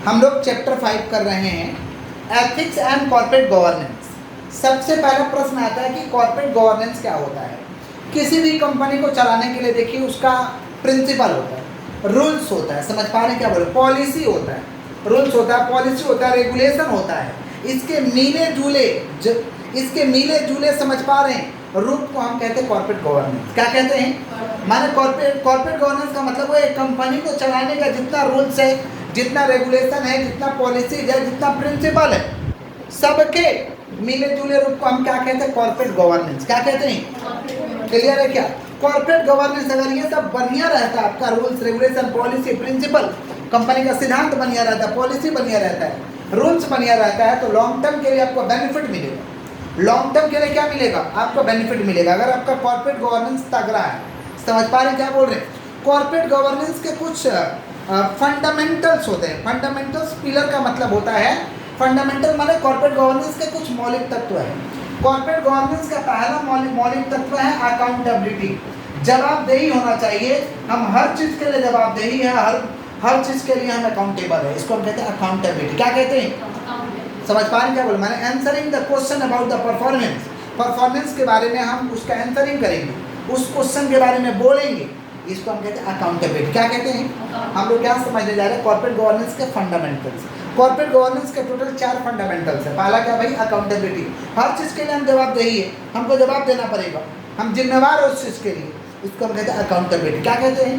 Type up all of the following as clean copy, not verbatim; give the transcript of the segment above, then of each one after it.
हम लोग चैप्टर 5 कर रहे हैं एथिक्स एंड कॉर्पोरेट गवर्नेंस। सबसे पहला प्रश्न आता है कि कॉर्पोरेट गवर्नेंस क्या होता है। किसी भी कंपनी को चलाने के लिए देखिए उसका प्रिंसिपल होता है, रूल्स होता है, समझ पा रहे हैं क्या बोले, पॉलिसी होता है, रूल्स होता है, पॉलिसी होता है, रेगुलेशन होता है। इसके मिले जुले समझ पा रहे हैं रूप को हम कहते हैं कॉर्पोरेट गवर्नेंस। क्या कहते हैं? माने कॉर्पोरेट गवर्नेंस का मतलब वो एक कंपनी को चलाने का जितना रूल्स है, जितना रेगुलेशन है, जितना पॉलिसीज है, जितना प्रिंसिपल है, सबके मिले जुले रूप को हम क्या कहते हैं? Corporate governance. क्या कहते हैं? क्लियर है क्या? कॉर्पोरेट गवर्नेंस अगर ये सब बढ़िया रहता है, आपका rules regulation policy principle, company का सिद्धांत बढ़िया रहता है, पॉलिसी बढ़िया रहता है, रूल्स बढ़िया रहता है, तो लॉन्ग टर्म के लिए आपको बेनिफिट मिलेगा। लॉन्ग टर्म के लिए क्या मिलेगा? आपको बेनिफिट मिलेगा अगर आपका कॉर्पोरेट गवर्नेंस तगड़ा है। समझ पा रहे हैं क्या बोल रहे हैं? कॉर्पोरेट गवर्नेंस के कुछ फंडामेंटल्स होते हैं। फंडामेंटल्स पिलर का मतलब होता है, फंडामेंटल माने कॉर्पोरेट गवर्नेंस के कुछ मौलिक तत्व है। कॉर्पोरेट गवर्नेंस का पहला मौलिक तत्व है अकाउंटेबिलिटी। जवाबदेही होना चाहिए। हम हर चीज़ के लिए जवाबदेही है, हर चीज़ के लिए हम अकाउंटेबल है। इसको हम कहते हैं अकाउंटेबिलिटी। क्या कहते हैं? समझ पा रहे क्या बोले? मैंने answering the question about the performance के बारे में हम उसका आंसरिंग करेंगे, उस क्वेश्चन के बारे में बोलेंगे। इसको हम कहते हैं अकाउंटेबिलिटी। क्या कहते हैं? हम लोग क्या समझने जा रहे हैं? कॉर्पोरेट गवर्नेंस के फंडामेंटल्स। कॉर्पोरेट गवर्नेंस के टोटल 4 फंडामेंटल्स है। पहला क्या भाई? अकाउंटेबिलिटी। हर चीज़ के लिए हम जवाबदेही है, हमको जवाब देना पड़ेगा, हम जिम्मेवार है उस चीज़ के लिए। इसको हम कहते हैं अकाउंटेबिलिटी। क्या कहते हैं?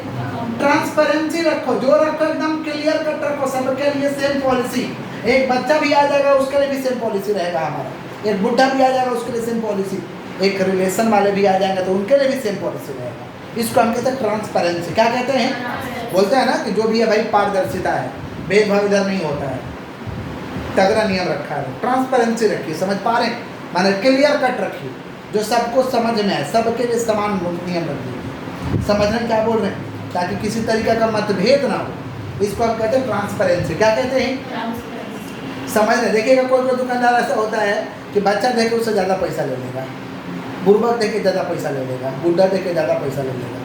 ट्रांसपेरेंसी रखो, जो रखो एकदम क्लियर कट रखो, सबके लिए सेम पॉलिसी। एक बच्चा भी आ जाएगा उसके लिए भी सेम पॉलिसी रहेगा हमारा, एक बुढ़ा भी आ जाएगा उसके लिए सेम पॉलिसी, एक रिलेशन वाले भी आ जाएंगे तो उनके लिए भी सेम पॉलिसी रहेगा। इसको हम कहते हैं ट्रांसपेरेंसी। क्या कहते हैं? बोलते हैं ना कि जो भी है भाई पारदर्शिता है, भेदभाव इधर नहीं होता है, तगड़ा नियम रखा है, ट्रांसपेरेंसी रखिए। समझ पा रहे हैं? माने क्लियर कट रखिए, जो सबको समझ में आए, सबके लिए समान नियम रखिए। समझ रहे हैं क्या बोल रहे हैं? ताकि किसी तरीके का मतभेद ना हो। इसको हम कहते हैं ट्रांसपेरेंसी। क्या कहते हैं? समझ रहे? देखिएगा कोई दुकानदार ऐसा होता है कि बच्चा देख के उससे ज़्यादा पैसा ले लेगा, बुढ़बक देख के ज़्यादा पैसा ले लेगा, बुढ़ा देख के ज़्यादा पैसा ले लेगा,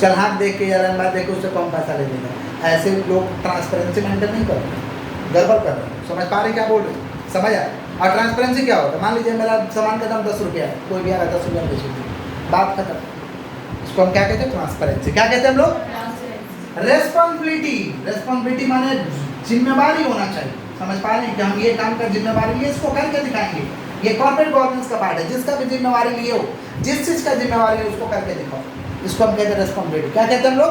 चढ़ाक देख के या लंबा देख के उससे कम पैसा ले लेगा। ऐसे लोग ट्रांसपेरेंसी मेंटेन नहीं कर रहे, गड़बड़ कर रहे हैं। समझ पा रहे क्या बोल रहे? समझ आया? और ट्रांसपेरेंसी क्या होता है? मान लीजिए मेरा सामान का दाम 10 रुपया है, कोई भी आ रहा 10 रुपया बेच दीजिए, बात खत्म। इसको हम क्या कहते हैं? ट्रांसपेरेंसी। क्या कहते हैं हम लोग? रेस्पॉन्सिबिलिटी माने जिम्मेवारी होना चाहिए। समझ पा रहे हैं कि हम ये काम का जिम्मेवारी लिए इसको करके दिखाएंगे। ये कॉर्पोरेट गवर्नेंस का पार्ट है। जिसका भी जिम्मेवारी लिए हो, जिस चीज़ का जिम्मेवारी है उसको करके दिखाओ, इसको हम कहते हैं रेस्पॉन्सिबिलिटी। क्या कहते हैं हम लोग?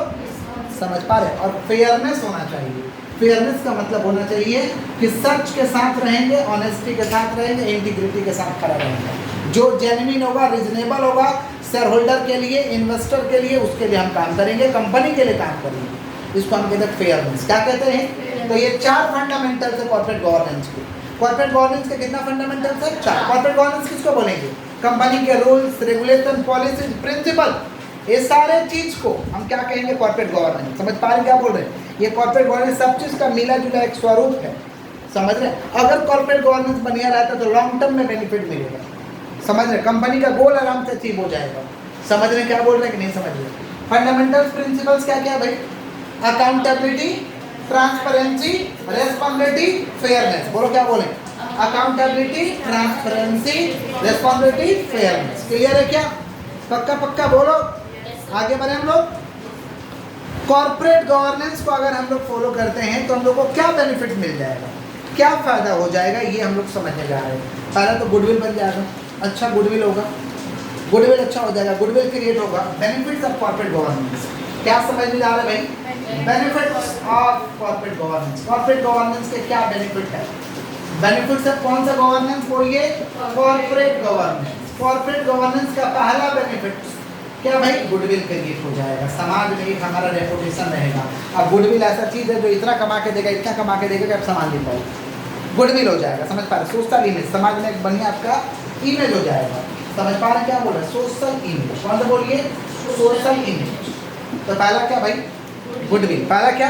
समझ पा रहे हैं? और फेयरनेस होना चाहिए। फेयरनेस का मतलब होना चाहिए कि सच के साथ रहेंगे, ऑनेस्टी के साथ रहेंगे, इंटीग्रिटी के साथ खड़ा रहेंगे। जो जेन्युइन होगा, रीजनेबल होगा, शेयर होल्डर के लिए, इन्वेस्टर के लिए, उसके लिए हम काम करेंगे, कंपनी के लिए काम करेंगे। इसको हम कहते हैं फेयरनेस। क्या कहते हैं? तो ये 4 फंडामेंटल्स है कॉर्पोरेट गवर्नेंस के। कॉर्पोरेट गवर्नेंस के कितना फंडामेंटल्स है? 4। कॉर्पोरेट गवर्नेंस किसको बोलेंगे? कंपनी के रूल्स रेगुलेशन पॉलिसी प्रिंसिपल, ये सारे चीज को हम क्या कहेंगे? Corporate governance. समझ पा रहे हैं क्या बोल रहे हैं? ये कॉर्पोरेट गवर्नेंस सब चीज का मिला जुला एक स्वरूप है। समझ रहे हैं? अगर कॉर्पोरेट गवर्नेंस बढ़िया रहता तो लॉन्ग टर्म में बेनिफिट मिलेगा। समझ रहे? कंपनी का गोल आराम से अचीव हो जाएगा। समझ रहे क्या बोल रहे हैं कि नहीं समझ रहे? फंडामेंटल्स प्रिंसिपल्स क्या क्या भाई? Accountability, transparency, responsibility, fairness. बोलो क्या बोले? Accountability, transparency, responsibility, fairness. Clear है क्या? पक्का पक्का बोलो। आगे बढ़े हम लोग। कॉर्पोरेट गवर्नेंस को अगर हम लोग फॉलो करते हैं तो हम लोग को क्या बेनिफिट मिल जाएगा, क्या फायदा हो जाएगा, ये हम लोग समझने जा रहे हैं। पहला तो गुडविल बन जाएगा, अच्छा गुडविल होगा, गुडविल अच्छा हो जाएगा, गुडविल क्रिएट होगा। बेनिफिट्स ऑफ कॉर्पोरेट गवर्नेंस क्या समझने जा रहे हैं भाई? Benefits of corporate governance. Corporate governance के क्या बेनिफिट है? बेनिफिट्स ऑफ कौन सा गवर्नेंस बोलिए? Corporate governance. कॉर्पोरेट गवर्नेंस का पहला बेनिफिट क्या भाई? गुडविल क्रिएट हो जाएगा, समाज में एक हमारा रेपुटेशन रहेगा। अब गुडविल ऐसा चीज़ है जो इतना कमा के देगा, इतना कमा के देगा कि आप सामान ले पाओ, गुडविल हो जाएगा। समझ पा रहे? सोशल इमेज, समाज में एक बढ़िया आपका इमेज हो जाएगा। समझ पा रहे क्या बोल रहे हैं? Social image. कौन सा बोलिए? Social image. तो पहला क्या भाई? गुडविल। पहला क्या?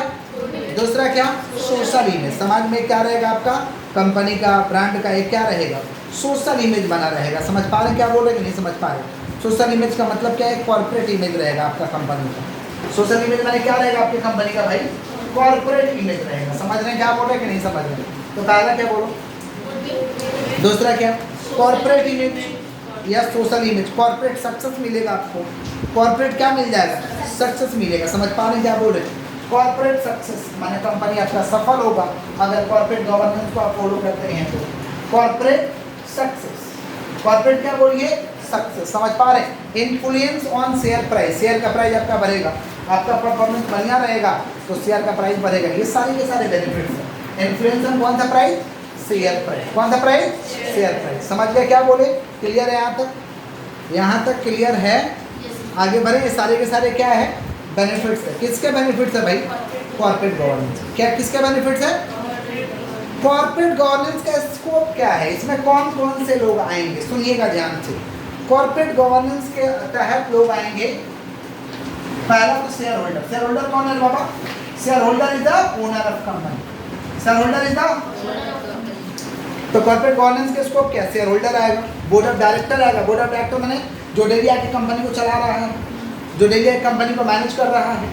दूसरा क्या? Social image. समाज में क्या रहेगा आपका? कंपनी का, ब्रांड का एक क्या रहेगा? सोशल इमेज बना रहेगा। समझ पा रहे क्या बोल रहे हैं कि नहीं समझ पा रहे? सोशल इमेज का मतलब क्या है? कॉर्पोरेट इमेज रहेगा आपका कंपनी का। सोशल इमेज माने क्या रहेगा आपकी कंपनी का भाई? कॉर्पोरेट इमेज रहेगा। समझ रहे हैं क्या बोल रहे हैं कि नहीं समझ रहे हैं? तो पहला क्या बोलो, दूसरा क्या, कॉर्पोरेट इमेज या सोशल इमेज। कॉर्पोरेट सक्सेस मिलेगा आपको, कॉर्पोरेट क्या मिल जाएगा, सक्सेस मिलेगा। समझ पा रहे क्या बोल रहे हैं? कॉर्पोरेट सक्सेस माने कंपनी आपका सफल होगा अगर कॉर्पोरेट गवर्नेंस को आप फॉलो करते हैं तो। कॉर्पोरेट सक्सेस, कॉर्पोरेट क्या बोलिए, सक्सेस। समझ पा रहे हैं? Influence on share price, share का प्राइस आपका बढ़ेगा, आपका परफॉर्मेंस बढ़िया रहेगा तो शेयर का प्राइस बढ़ेगा। ये सारे के सारे बेनिफिट्स हैं। इन्फ्लुएंस ऑन कौन सा प्राइस, शेयर प्राइस। कौन सा प्राइस, शेयर प्राइस। समझ गए क्या बोले? क्लियर है यहाँ तक? यहाँ तक क्लियर है? आगे बढ़े। ये सारे के सारे क्या है, बेनिफिट्स है। किसके बेनिफिट्स है भाई, कॉर्पोरेट गवर्नेंस। क्या किसके बेनिफिट्स है? कॉर्पोरेट गवर्नेंस का स्कोप क्या है, इसमें कौन कौन से लोग आएंगे, सुनिएगा ध्यान से। कॉर्पोरेट गवर्नेंस के तहत लोग आएंगे, पहला तो शेयर होल्डर। शेयर होल्डर कौन है बाबा? Shareholder is the owner of company. Shareholder is the, तो कॉर्पोरेट गवर्नेंस के स्कोप क्या, शेयर होल्डर आएगा, बोर्ड ऑफ डायरेक्टर आएगा। बोर्ड ऑफ डायरेक्टर मैंने जो डेली आके कंपनी को चला रहा है, जो डेली कंपनी को मैनेज कर रहा है,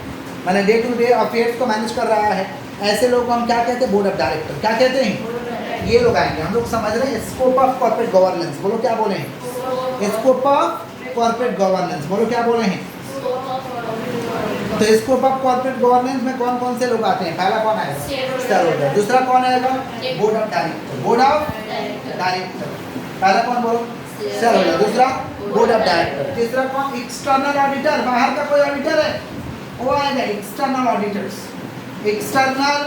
मैंने डे टू डे अफेयर्स को मैनेज कर रहा है, ऐसे लोग को हम क्या कहते हैं, बोर्ड ऑफ डायरेक्टर। क्या कहते हैं? ये लोग आएंगे। हम लोग समझ रहे हैं स्कोप ऑफ कॉर्पोरेट गवर्नेंस। बोलो क्या बोले हैं, स्कोप ऑफ कॉर्पोरेट गवर्नेंस। बोलो क्या बोले हैं? तो स्कोप ऑफ कॉर्पोरेट गवर्नेंस में कौन कौन से लोग आते हैं? पहला कौन आएगा, शेयर होल्डर। दूसरा कौन आएगा, board of director. Board of director, पहला कौन बोलो, शेयर होल्डर। दूसरा बोर्ड ऑफ डायरेक्टर। तीसरा कौन, एक्सटर्नल ऑडिटर। बाहर का कोई ऑडिटर है वो आएगा, एक्सटर्नल ऑडिटर्स। एक्सटर्नल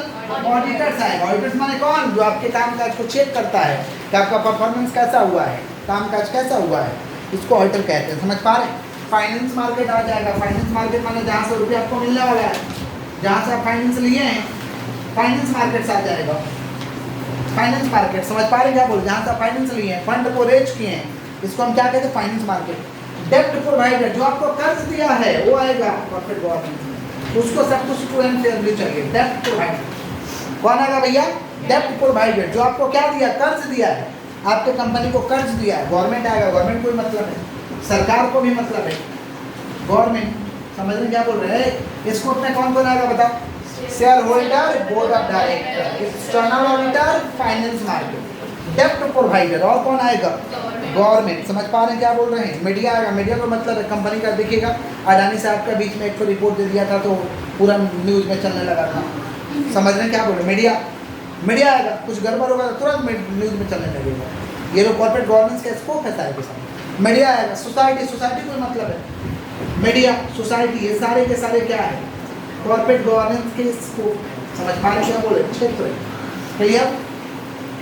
ऑडिटर्स आएगा। ऑडिटर्स माने कौन, जो आपके कामकाज को चेक करता है कि आपका परफॉर्मेंस कैसा हुआ है, कामकाज कैसा हुआ है, इसको ऑडिटर कहते हैं। समझ पा रहे हैं? फाइनेंस मार्केट आ जाएगा। फाइनेंस मार्केट माने जहाँ से रुपये आपको मिलने वाला है, जहाँ से आप फाइनेंस लिए हैं, फाइनेंस मार्केट आ जाएगा। फाइनेंस मार्केट समझ पा रहे क्या बोल, जहाँ से आप फाइनेंस लिए हैं, फंड को रेज किए हैं, इसको हम क्या कहते हैं, फाइनेंस मार्केट। डेब्ट प्रोवाइडर, जो आपको कर्ज दिया है वो आएगा कॉर्पोरेट गवर्नेंस में, उसको सब कुछ ट्रू एंड फेयरली चाहिए। डेब्ट प्रोवाइडर कौन आएगा भैया, डेब्ट प्रोवाइडर, जो आपको क्या दिया, कर्ज दिया है, आपके कंपनी को कर्ज दिया है। गवर्नमेंट आएगा, गवर्नमेंट को भी मतलब है, सरकार को भी मतलब है, गवर्नमेंट। समझ रहे क्या बोल रहे हैं? इसको में कौन कौन आएगा बताओ, share holder, board of director, external auditor, finance market, डेब्ट प्रोवाइडर, और कौन आएगा, गवर्नमेंट। समझ पा रहे हैं क्या बोल रहे हैं? मीडिया आएगा। मीडिया को मतलब है कंपनी का, देखिएगा अडानी साहब का बीच में एक रिपोर्ट दे दिया था तो पूरा न्यूज़ में चलने लगा था। समझ रहे हैं क्या बोल रहे हैं? मीडिया, मीडिया आएगा, कुछ गड़बड़ होगा तो तुरंत न्यूज़ में चलने लगेगा। ये लोग कॉर्पोरेट गवर्नेंस का स्कोप है सारे के सारे। मीडिया आएगा। सोसाइटी, सोसाइटी को मतलब है मीडिया, सोसाइटी, ये सारे के सारे क्या है, कॉर्पोरेट गवर्नेंस के स्कोप। समझ पा रहे क्या बोले, क्षेत्र। क्लियर?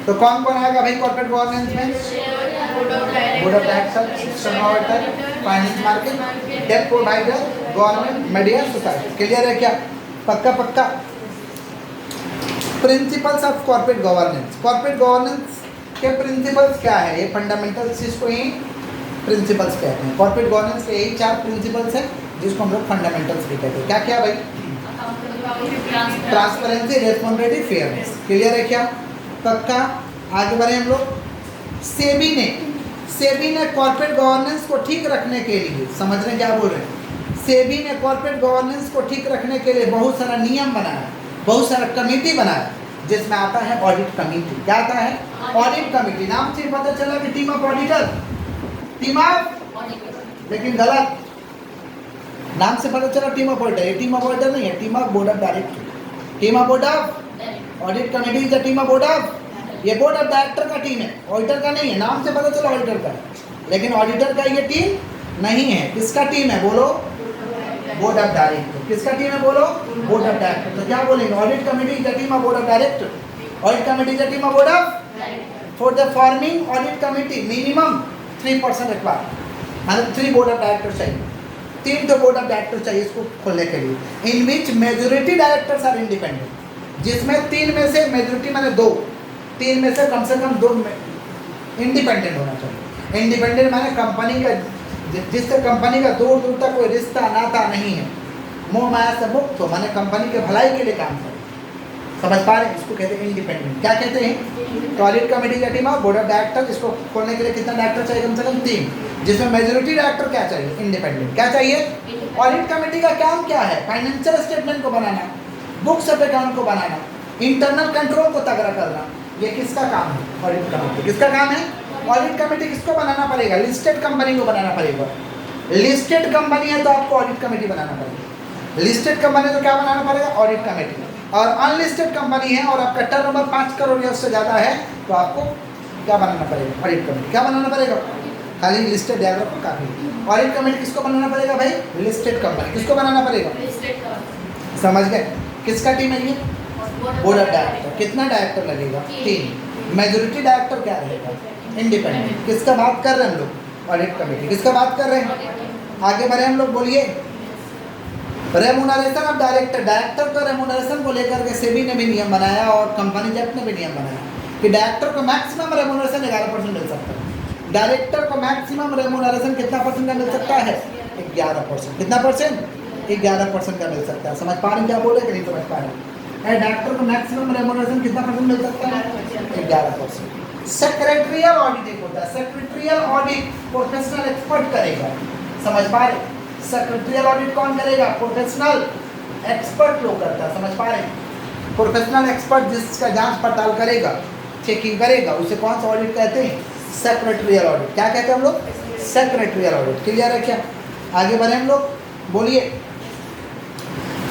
तो कौन कौन आएगा भाई कॉर्पोरेट गवर्नेंस में? Board of director, external auditor, finance market, डेब्ट provider, government, media, society. Clear है क्या? पक्का पक्का। Principles of corporate governance. Corporate governance के प्रिंसिपल्स क्या है, ये फंडामेंटल्स, इसको ही प्रिंसिपल्स कहते हैं। कॉर्पोरेट गवर्नेंस के यही 4 प्रिंसिपल्स हैं जिसको हम लोग फंडामेंटल्स भी कहते हैं। क्या क्या भाई? Transparency, responsibility, fairness. क्लियर है क्या? पक्का। आगे बढ़े हम लोग। सेबी ने कॉर्पोरेट गवर्नेंस को ठीक रखने के लिए, समझ रहे हैं क्या बोल रहे हैं? सेबी ने कॉर्पोरेट गवर्नेंस को ठीक रखने के लिए बहुत सारा नियम बनाया, बहुत सारा कमेटी बनाया, जिसमें आता है ऑडिट कमेटी। क्या आता है? Audit committee. नाम से पता चला कि team of auditor, team of, लेकिन गलत। नाम से पता चला टीम ऑफ ऑडिटर, ये टीम ऑफ ऑडिटर नहीं है, team of board of director. Team of board of audit committee is the team of board of, ये बोर्ड ऑफ डायरेक्टर का टीम है, ऑडिटर का नहीं है। नाम से पता चला ऑडिटर का, लेकिन ऑडिटर का ये टीम नहीं है। किसका टीम है बोलो? Board of director. किसका टीम है बोलो? Board of director. तो क्या बोलेंगे? Audit committee is the team of board of director, audit committee is the team of board of. For the forming audit committee minimum 3% require, मतलब 3 board of director चाहिए, 3 तो board of director चाहिए इसको खोलने के लिए। इन विच मेजोरिटी डायरेक्टर्स आर इंडिपेंडेंट, जिसमें 3 में से मेजोरिटी माने 2, 3 में से कम 2 इंडिपेंडेंट होना चाहिए। इंडिपेंडेंट माने कंपनी का, जिससे कंपनी का दूर दूर तक कोई रिश्ता नाता नहीं है, मोह माया से मुक्त हो, माने कंपनी के भलाई के लिए काम करे। समझ पा रहे हैं? इसको कहते हैं इंडिपेंडेंट। क्या कहते हैं? ऑडिट कमेटी का team of board of director. इसको खोलने के लिए कितना डायरेक्टर चाहिए? कम से कम 3, जिसमें मेजोरिटी डायरेक्टर क्या चाहिए? इंडिपेंडेंट। क्या चाहिए? ऑडिट कमेटी का काम क्या है? फाइनेंशियल स्टेटमेंट को बनाना, बुक्स ऑफ अकाउंट को बनाना, इंटरनल कंट्रोल को तगड़ा करना, ये किसका काम है? Audit committee. किसका काम है? Audit committee. किसको बनाना पड़ेगा? लिस्टेड कंपनी को बनाना पड़ेगा। लिस्टेड कंपनी है तो आपको ऑडिट कमेटी बनाना पड़ेगा। लिस्टेड कंपनी तो क्या बनाना पड़ेगा? Audit committee. और अनलिस्टेड कंपनी है और आपका टर्नओवर 5 करोड़ या उससे ज़्यादा है तो आपको क्या बनाना पड़ेगा? Audit committee. क्या बनाना पड़ेगा? खाली लिस्टेड डायग्राम को काफी। ऑडिट कमेटी किसको बनाना पड़ेगा भाई? Listed company. किसको बनाना पड़ेगा? समझ गए? किसका टीम है ये? Board of director. कितना डायरेक्टर लगेगा? 3। मेजोरिटी डायरेक्टर क्या रहेगा? इंडिपेंडेंट। किसका बात कर रहे हैं हम लोग? Audit committee. किसका बात कर रहे हैं? आगे बढ़े हम लोग, बोलिए। Remuneration of director. डायरेक्टर का रेमुनरेशन को लेकर के सेबी ने भी नियम बनाया और कंपनी एक्ट ने भी नियम बनाया कि डायरेक्टर को मैक्सिमम रेमुनरेशन 11% मिल सकता है। डायरेक्टर को मैक्सिमम रेमुनरेशन कितना परसेंट का मिल सकता है? 11%। कितना परसेंट? 11% का मिल सकता है। समझ पा रहे हैं क्या बोल रहे कि नहीं समझ पा रहे? डायरेक्टर को मैक्सिमम रेमुनरेशन कितना परसेंट मिल सकता है? 11%। सेक्रेटरियल ऑडिट एक होता है। सेक्रेटरियल ऑडिट प्रोफेशनल एक्सपर्ट करेगा। समझ पा रहे? सेक्रेटरियल ऑडिट कौन करेगा? प्रोफेशनल एक्सपर्ट लोग करता है। समझ पा रहे? प्रोफेशनल एक्सपर्ट जिसका जांच पड़ताल करेगा, चेकिंग करेगा, उसे कौन सा ऑडिट कहते हैं? Secretarial audit. क्या कहते हैं हम लोग? Secretarial audit. क्लियर है क्या? आगे बढ़े हम लोग, बोलिए।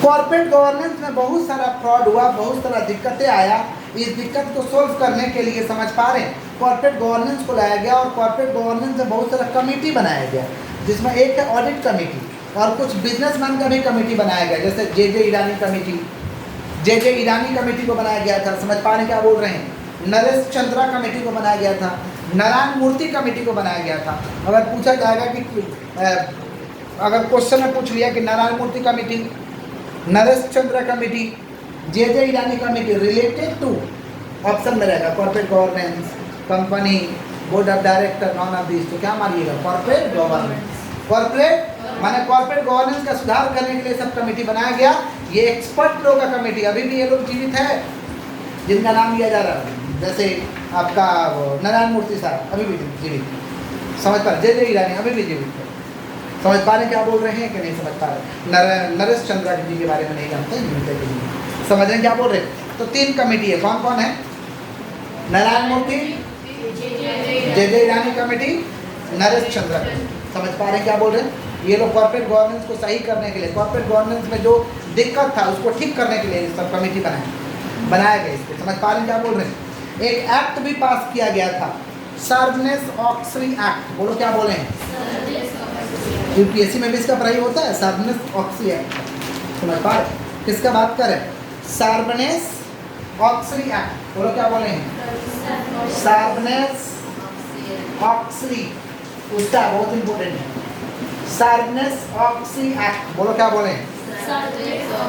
कॉर्पोरेट गवर्नेंस में बहुत सारा फ्रॉड हुआ, बहुत सारा दिक्कतें आया। इस दिक्कत को सोल्व करने के लिए, समझ पा रहे हैं, कॉर्पोरेट गवर्नेंस को लाया गया और कॉर्पोरेट गवर्नेंस में बहुत सारा कमेटी बनाया गया, जिसमें एक है ऑडिट कमेटी और कुछ बिजनेसमैन का भी कमेटी बनाया गया, जैसे जे Irani committee. J Irani committee को बनाया गया था। समझ पा रहे हैं क्या बोल रहे हैं? नरेश चंद्रा कमेटी को बनाया गया था। नारायण मूर्ति कमेटी को बनाया गया था। अगर पूछा जाएगा कि अगर क्वेश्चन में पूछ लिया कि Narayana Murthy committee, Naresh Chandra committee, J Irani committee related to, option में रहेगा corporate governance, company, board of director, none of this, तो क्या मानिएगा? Corporate governance. कॉर्पोरेट माने कॉर्पोरेट गवर्नेंस का सुधार करने के लिए सब कमेटी बनाया गया। ये एक्सपर्ट लोग का कमेटी, अभी भी ये लोग जीवित है जिनका नाम लिया जा रहा है, जैसे आपका नारायण मूर्ति साहब अभी भी जीवित। समझ पा रहे? जे ईरानी अभी भी जीवित है। समझ पा रहे क्या बोल रहे हैं कि नहीं समझ पा रहे? नरेश चंद्रा जी के बारे में नहीं जानते, जीवित है कि नहीं? समझ रहे हैं क्या बोल रहे? तो 3 कमेटी है। कौन कौन है? नारायण मूर्ति, जे ईरानी कमेटी, नरेश चंद्रा कमेटी। समझ पा रहे क्या बोल रहे हैं? ये लोग कॉर्पोरेट गवर्नेंस को सही करने के लिए, कॉर्पोरेट गवर्नेंस में जो दिक्कत था उसको ठीक करने के लिए सब कमेटी बनाया गया इसको। समझ पा रहे क्या बोल रहे हैं? एक एक्ट भी पास किया गया था, सार्बनेस-ऑक्सली एक्ट। बोलो क्या बोले हैं? यूपीएससी में भी इसका पढ़ाई होता है, सार्बनेस-ऑक्सली एक्ट। समझ पा रहे? किसका बात करें? सार्बनेस-ऑक्सली एक्ट। बोलो क्या बोले हैं? सार्बनेस-ऑक्सली, उसका बहुत इंपॉर्टेंट है। सार्बनेस-ऑक्सली एक्ट। बोलो क्या बोले हैं?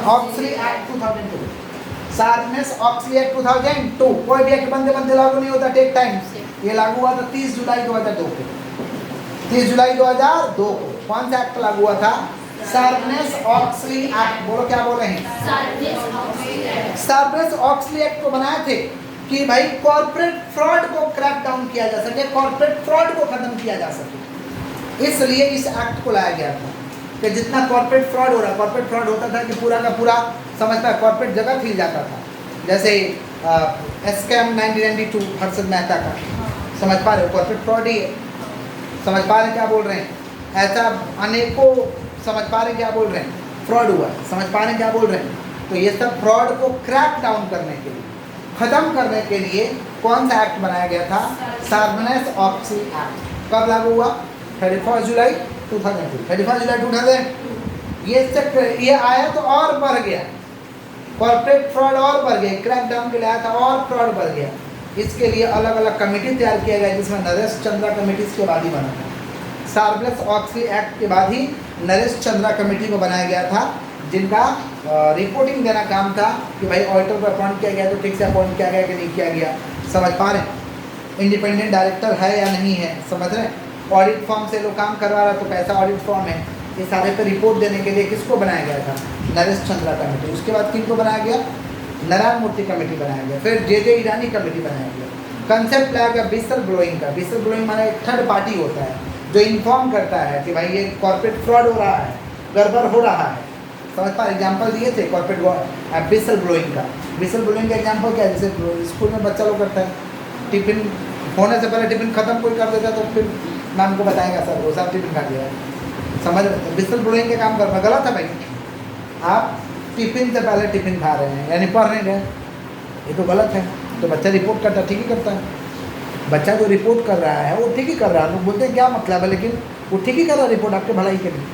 Auxiliary act 2002। सार्बनेस-ऑक्सली एक्ट 2002। कोई भी एक्ट बनते लागू नहीं होता, टेक टाइम। ये लागू हुआ था 30 जुलाई 2002 को। 30 जुलाई 2002 को कौन सा एक्ट लागू हुआ था? सार्बनेस-ऑक्सली एक्ट। बोलो क्या बोल रहे हैं? सार्बनेस-ऑक्सली एक्ट को बनाए थे कि भाई कॉर्पोरेट फ्रॉड को क्रैक डाउन किया जा सके, कॉर्पोरेट फ्रॉड को खत्म किया जा सके। इसलिए इस एक्ट को लाया गया था कि जितना कॉर्पोरेट फ्रॉड हो रहा, कॉर्पोरेट फ्रॉड होता था कि पूरा का पूरा समझता है कॉर्पोरेट जगत हिल जाता था। जैसे स्कैम 1992 हर्षद मेहता का, समझ पा रहे हो? कॉर्पोरेट फ्रॉड ही है। समझ पा रहे क्या बोल रहे हैं? ऐसा अनेकों, समझ पा रहे क्या बोल रहे हैं? फ्रॉड हुआ। समझ पा रहे क्या बोल रहे हैं? तो ये सब फ्रॉड को क्रैक डाउन करने के लिए, खत्म करने के लिए कौन सा एक्ट बनाया गया था? सार्बनेस-ऑक्सली एक्ट। कब लागू हुआ? 31 जुलाई 2002। 31 जुलाई 2002। ये आया तो और बढ़ गया, कॉर्पोरेट फ्रॉड और बढ़ गया, क्रैक डाउन के लिए आया था और फ्रॉड बढ़ गया। इसके लिए अलग अलग कमेटी तैयार किया गया, जिसमें नरेश चंद्रा कमेटी इसके बाद ही बना था। सार्बनेस-ऑक्सली एक्ट के बाद ही नरेश चंद्रा कमेटी को बनाया गया था, जिनका रिपोर्टिंग देना काम था कि भाई ऑडिटर को अपॉइंट किया गया तो ठीक से अपॉइंट किया गया कि नहीं किया गया। समझ पा रहे हैं? इंडिपेंडेंट डायरेक्टर है या नहीं है, समझ रहे हैं? ऑडिट फॉर्म से लोग काम करवा रहा तो कैसा ऑडिट फॉर्म है, ये सारे पे रिपोर्ट देने के लिए किसको बनाया गया था? नरेश चंद्रा कमेटी। उसके बाद किनको बनाया गया? नारायण मूर्ति कमेटी बनाया गया। फिर जे ईरानी कमेटी बनाया गया। कंसेप्ट लाया गया विसल ब्लोइंग का। विसल ब्लोइंग माने एक थर्ड पार्टी होता है जो इन्फॉर्म करता है कि भाई ये कॉर्पोरेट फ्रॉड हो रहा है, गड़बड़ हो रहा है, समझ पा एग्जाम्पल दिए थे कॉर्पोरेट विसल ब्लोइंग का। विसल ब्लोइंग का एग्जाम्पल क्या है, जैसे स्कूल में बच्चा लोग करता है, टिफिन होने से पहले टिफिन खत्म कोई कर देता है तो फिर मैम को बताएगा सर वो सब टिफिन खा लिया है, समझ रहे। विसल ब्लोइंग के काम करना गलत है भाई। आप टिफिन से पहले टिफिन खा रहे हैं यानी पढ़ नहीं रहे, ये तो गलत है। तो बच्चा रिपोर्ट करता है, ठीक ही करता है। बच्चा जो रिपोर्ट कर रहा है वो ठीक ही कर रहा है, लोग बोलते हैं क्या मतलब है, लेकिन वो ठीक ही कर रहा है रिपोर्ट आपके भलाई के लिए।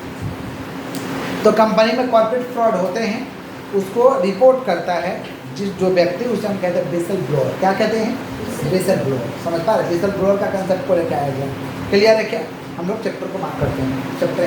तो कंपनी में कॉर्पोरेट फ्रॉड होते हैं, उसको रिपोर्ट करता है जिस जो व्यक्ति, उसे हम कहते हैं विसल ब्लोअर। क्या कहते हैं, विसल ब्लोअर। समझ पा रहे, विसल ब्लोअर का कंसेप्ट को लेकर आया गया। क्लियर है क्या? हम लोग चैप्टर को मार्क करते हैं, चैप्टर